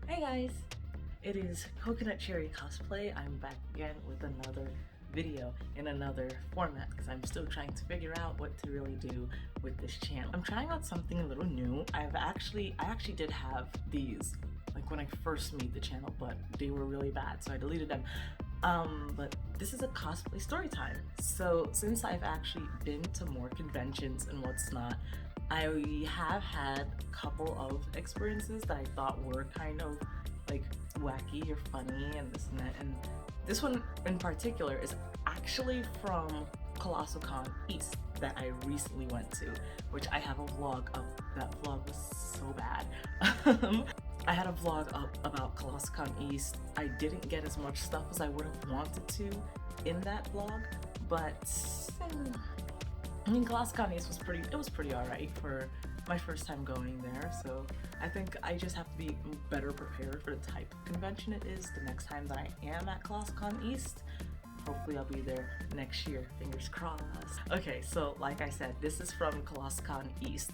Hey guys, it is Coconut Cherry Cosplay. I'm back again with another video in another format because I'm still trying to figure out what to really do with this channel. I'm trying out something a little new. I actually did have these like when I first made the channel, but they were really bad, so I deleted them. But this is a cosplay story time. So since I've actually been to more conventions and what's not, I have had a couple of experiences that I thought were kind of like wacky or funny and this and that. And this one in particular is actually from Colossal Con East that I recently went to, which I have a vlog of. That vlog was so bad. I had a vlog up about Colossal Con East. I didn't get as much stuff as I would have wanted to in that vlog, but I mean, Colossal Con East was pretty alright for my first time going there, so I think I just have to be better prepared for the type of convention it is the next time that I am at Colossal Con East. Hopefully I'll be there next year, fingers crossed. Okay, so like I said, this is from Colossal Con East.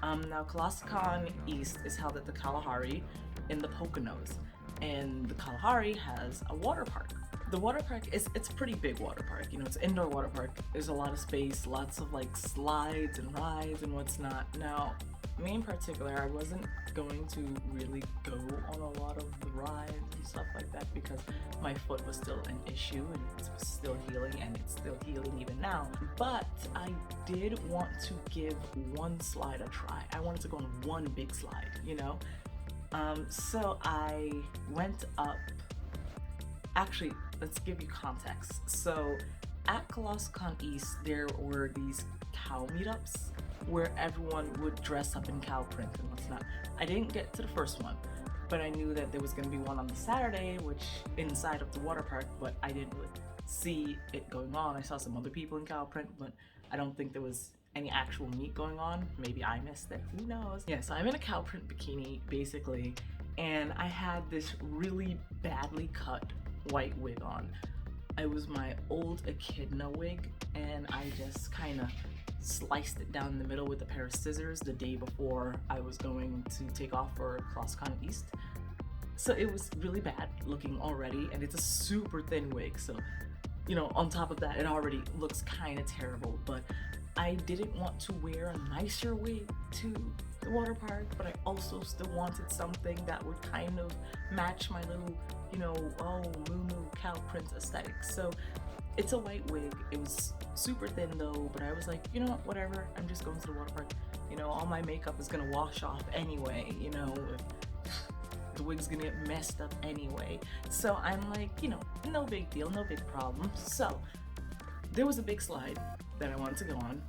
Now Colossal Con East is held at the Kalahari in the Poconos, and the Kalahari has a water park. The water park it's a pretty big water park, you know, it's an indoor water park. There's a lot of space, lots of like slides and rides and what's not. Now, me in particular, I wasn't going to really go on a lot of the rides and stuff like that because my foot was still an issue and it was still healing, and it's still healing even now. But I did want to give one slide a try. I wanted to go on one big slide, you know? So I went up. Actually, let's give you context. So at Colossal Con East, there were these cow meetups where everyone would dress up in cow print and what's not. I didn't get to the first one, but I knew that there was going to be one on the Saturday, which inside of the water park, but I didn't really see it going on. I saw some other people in cow print, but I don't think there was any actual meet going on. Maybe I missed it, who knows. Yeah, so I'm in a cow print bikini basically, and I had this really badly cut white wig on. It was my old echidna wig, and I just kind of sliced it down the middle with a pair of scissors the day before I was going to take off for Colossal Con East. So it was really bad looking already, and it's a super thin wig, so you know, on top of that it already looks kind of terrible. But I didn't want to wear a nicer wig to the water park, but I also still wanted something that would kind of match my little, you know, oh, moo cow print aesthetic. So it's a white wig. It was super thin though, but I was like, you know what, whatever, I'm just going to the water park. You know, all my makeup is gonna wash off anyway, you know, the wig's gonna get messed up anyway. So I'm like, you know, no big deal, no big problem. So there was a big slide that I wanted to go on,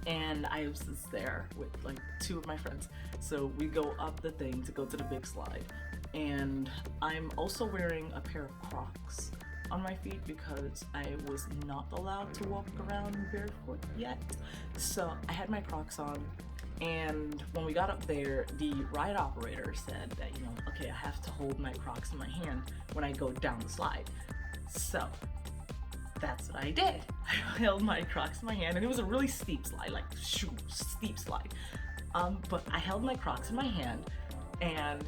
and I was there with like two of my friends. So we go up the thing to go to the big slide, and I'm also wearing a pair of Crocs on my feet because I was not allowed to walk around barefoot yet. So I had my Crocs on, and when we got up there, the ride operator said that, you know, okay, I have to hold my Crocs in my hand when I go down the slide. So that's what I did. I held my Crocs in my hand, and it was a really steep slide, like steep slide. But I held my Crocs in my hand, and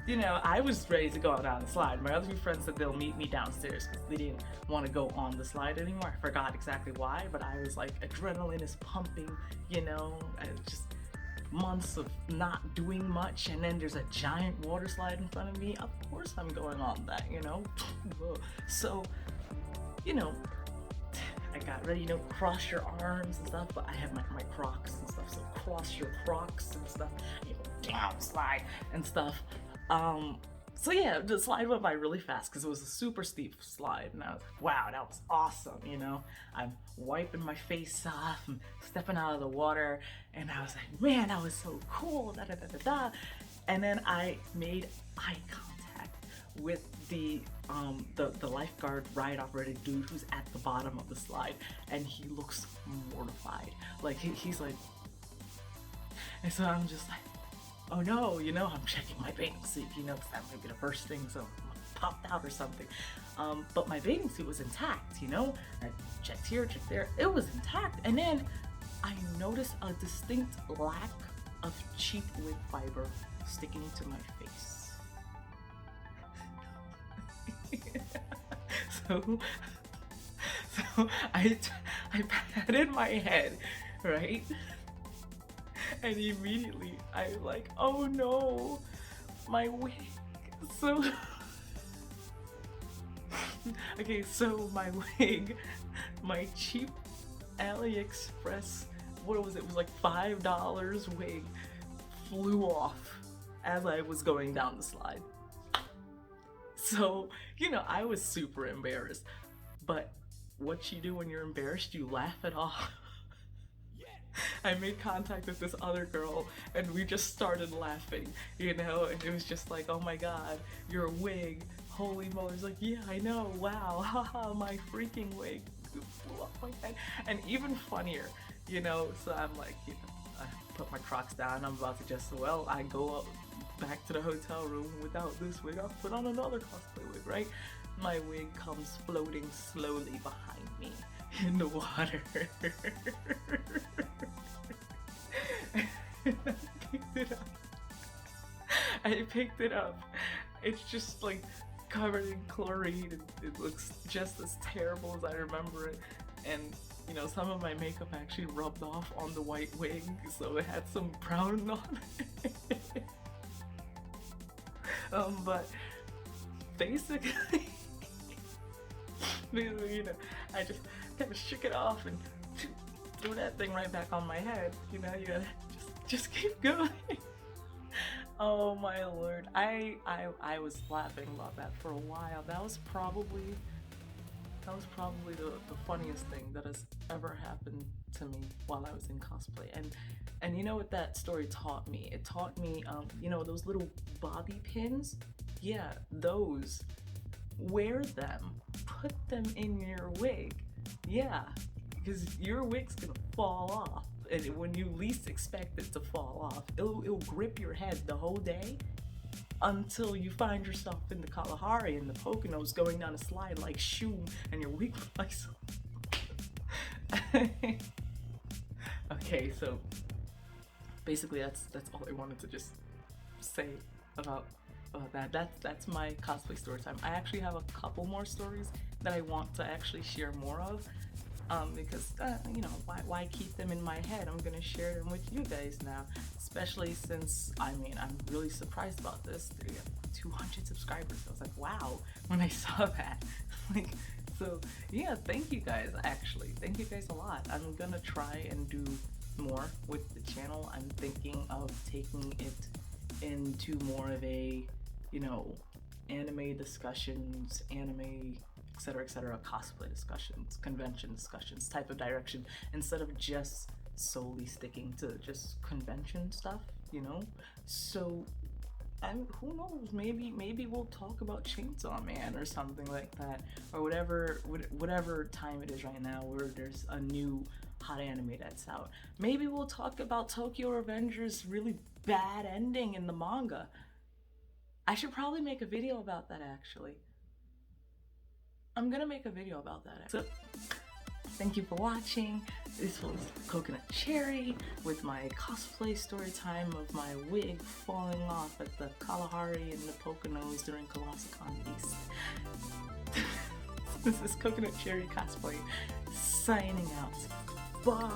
you know, I was ready to go down the slide. My other two friends said they'll meet me downstairs because they didn't want to go on the slide anymore. I forgot exactly why, but I was like, adrenaline is pumping, you know, and just months of not doing much, and then there's a giant water slide in front of me. Of course I'm going on that, you know. So, you know, I got ready, you know, cross your arms and stuff, but I have my Crocs and stuff, so cross your Crocs and stuff, you know, down slide and stuff. So yeah, the slide went by really fast because it was a super steep slide, and I was like, wow, that was awesome, you know. I'm wiping my face off and stepping out of the water, and I was like, man, that was so cool, da da da da da. And then I made eye contact with the lifeguard ride operator dude who's at the bottom of the slide, and he looks mortified. Like he's like, and so I'm just like, oh no, you know, I'm checking my bathing suit, you know, because that might be the first thing, so popped out or something. But my bathing suit was intact, you know. I checked here, checked there, it was intact. And then I noticed a distinct lack of cheap wig fiber sticking to my face. so I patted my head, right? And immediately I'm like, oh no, my wig. So okay, so my wig, my cheap AliExpress, what was it? It was like $5 wig, flew off as I was going down the slide. So, you know, I was super embarrassed. But what you do when you're embarrassed, you laugh it off. I made contact with this other girl and we just started laughing, you know, and it was just like, oh my god, your wig, holy moly. It's like, yeah, I know, wow, haha, my freaking wig flew off my head. And even funnier, you know, so I'm like, you know, I put my Crocs down, I'm about to just, well, I go up back to the hotel room without this wig, I'll put on another cosplay wig, right? My wig comes floating slowly behind me in the water. I picked it up. It's just like covered in chlorine. It looks just as terrible as I remember it. And you know, some of my makeup actually rubbed off on the white wig, so it had some brown on it. But basically, you know, I just kind of shook it off and threw that thing right back on my head. You know, you gotta just keep going. Oh my lord, I was laughing about that for a while. That was probably the funniest thing that has ever happened to me while I was in cosplay. And you know what that story taught me? It taught me, you know, those little bobby pins? Yeah, those. Wear them. Put them in your wig. Yeah, because your wig's gonna fall off. And when you least expect it to fall off, it'll grip your head the whole day until you find yourself in the Kalahari and the Poconos going down a slide like shoom and your wig flies off. Okay, so basically that's all I wanted to just say about that. That's my cosplay story time. I actually have a couple more stories that I want to actually share more of. Because, you know, why keep them in my head? I'm gonna share them with you guys now, especially since, I mean, I'm really surprised about this. 200 subscribers. I was like, wow, when I saw that. Like, so, yeah, thank you guys, actually. Thank you guys a lot. I'm gonna try and do more with the channel. I'm thinking of taking it into more of a, you know, anime discussions, etc., cosplay discussions, convention discussions type of direction, instead of just solely sticking to just convention stuff, you know? So, who knows, maybe we'll talk about Chainsaw Man or something like that, or whatever time it is right now where there's a new hot anime that's out. Maybe we'll talk about Tokyo Revenger's really bad ending in the manga. I should probably make a video about that, actually. I'm gonna make a video about that. So, thank you for watching. This was Coconut Cherry with my cosplay story time of my wig falling off at the Kalahari and the Poconos during Colossal Con East. This is Coconut Cherry Cosplay signing out. Bye!